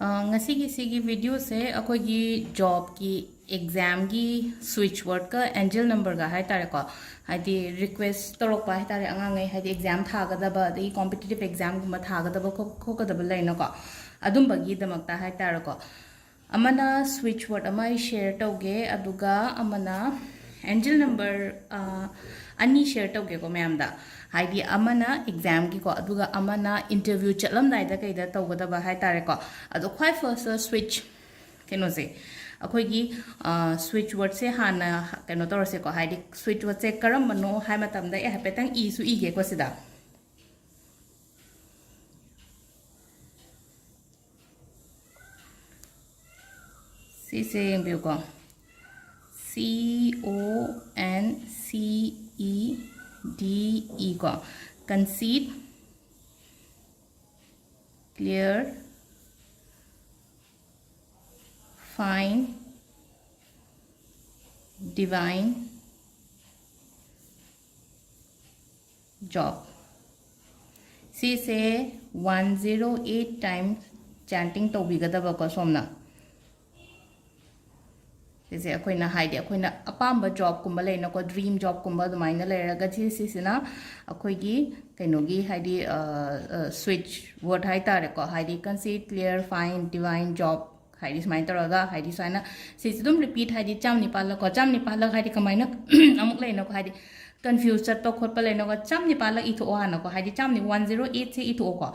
ngasi video se akogi job ki exam ki switch word ka angel number ga hai tare ko hadi request torok pa hai tare angangai hadi exam tha ga da ba the competitive exam guma tha ga da ba ko ka da ba lai na ko adum bagi damak ta hai tare ko amana switch word amai share toge aduga amana angel number ani share toge ko ma'am da haidi amana exam ki ko aduga amana interview chatlam dai da kai da to da ba hai tare ko adu khwai first switch keno se akhoi gi switch word se hana keno tor se ko haidi switch word se karam mano hai matam da e hapetang e su e ge ko sida si se yeng ko CONCEDE ko concede clear find divine job si se 108 times chanting to bigadaba ko somna This is a hide a pamba job kumbale no dream job kumba the minor lagati sisina a quigi kenogi hidi switch word haita reco hidi concede clear fine divine job hidis minor hidi sana system repeat hidi cham nipala ko cham nipala hidi kamina amuk lay no hidi confused at to khot pale no cham nipala itu ohana ko hidi cham ni 108 se itu ko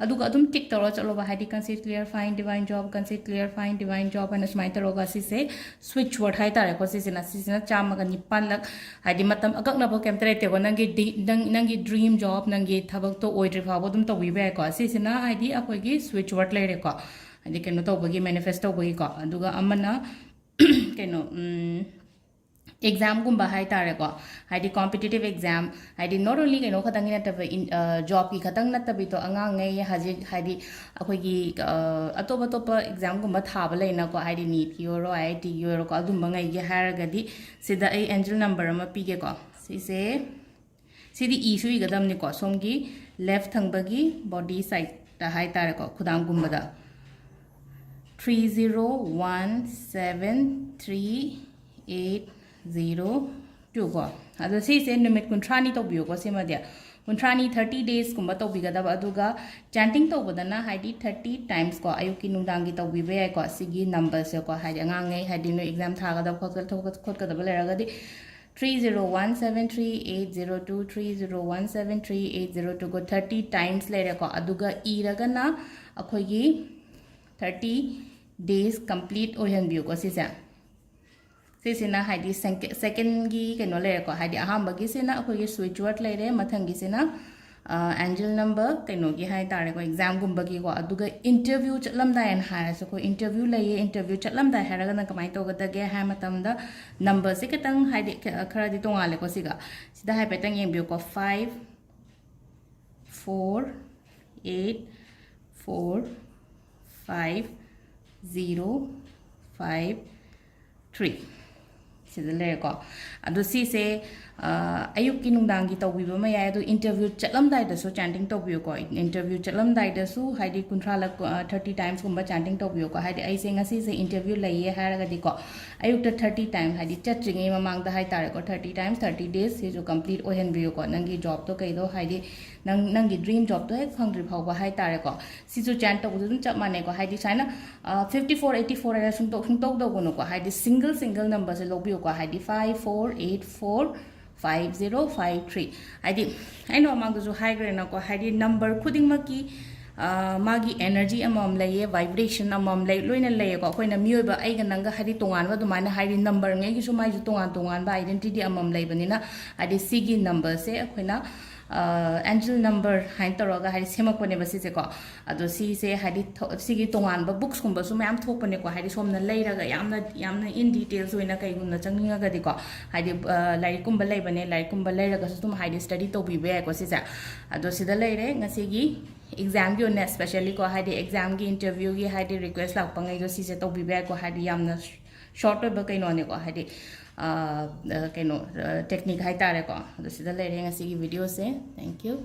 aduga adum tick toro chalo ba hidi concede clear fine divine job concede clear fine divine job and smite roga si se switch word hai tare ko si sina cham ga nipan lak hidi matam agak na bo kem tere te ko nangi dream job nangi thabak to oidri pha bo dum to wi ba ko si sina hidi akoi gi switch word le re ko hidi keno to bagi manifesto bagi ko aduga amana keno exam gumba hai tare ko haidi competitive exam haidi not only keno khatang na tab job ki khatang na tabi to anga ngai haji haidi akhoi gi atop exam gumba thaba leina ko haidi NEET ki oro IIT ki oro ko adum bangai gi har gadi sida ai angel number ama pige ko si se sidi issue gi gadam ni ko somgi left thang bagi body side ta hai tare ko khudam gumba da 30173802 ko ado si se numit kuntrani to bio ko sima dia kuntrani 30 days kumba to bigada aduga chanting to bodana haidi 30 times ko ayuki nungdangi to bibe ai ko sigi number se ko haidi angangai haidi no exam thaga da khot ka da balera gadi 30173802 30173802 ko 30 times lere ko aduga iragana akhoi gi 30 days complete ohen view ko sisa sisina haidi second gi keno le ko haidi aham bagi sina akhoi switch word le re mathang gi sina angel number keno gi hai tare ko exam gum bagi ko aduga interview chatlam da en ha so ko interview le ye interview chatlam da haraga na kamai to ga ge ha matam da number se ketang haidi khara di tonga le ko siga sida hai petang yeng view ko 5 4 8 4 5 0 5 3 sida le ko adu si se ayuk ki nungdang gi to biba ma ya adu interview chatlam dai da so chanting to biyo ko interview chatlam dai da su haidi kuntra la 30 times kumba chanting to biyo ko haidi ai se ngasi se interview lai ye haraga di ko ayuk ta 30 times haidi chatring ei mamang da hai tare ko 30 times 30 days se jo complete ohen biyo ko nangi job to kai do haidi nangi dream job to ek phangri phau ba hai tare ko si jo chant to dum chap mane ko haidi saina 54 84 era sung to do ko no ko haidi single number se lo biyo ko haidi 5484 5053 haidi I know among the high grade na ko haidi number khuding maki magi energy amom laye vibration amom lay loina lay ko koina mioi ba ai ga nanga haidi tongan wa dumana haidi number ngai gi sumai ju tongan ba identity amom lay banina haidi sigi number se koina angel number hain toroga haidi semak pone basi se ko ado si se haidi sigi tongan ba books kumba su mayam thok pone ko haidi somna leiraga yamna in details oina kai gumna changninga ga di ko haidi lai kumba lay bane lai kumba leiraga su tum haidi study to bi be ko si sa ado sida leire ngasi gi exam gi on especially ko haidi exam gi interview gi haidi request lak pangai do si se to bi be ko haidi yamna short ba kai no ne ko haidi technique hai tare ko do sida leire ngasi gi video se thank you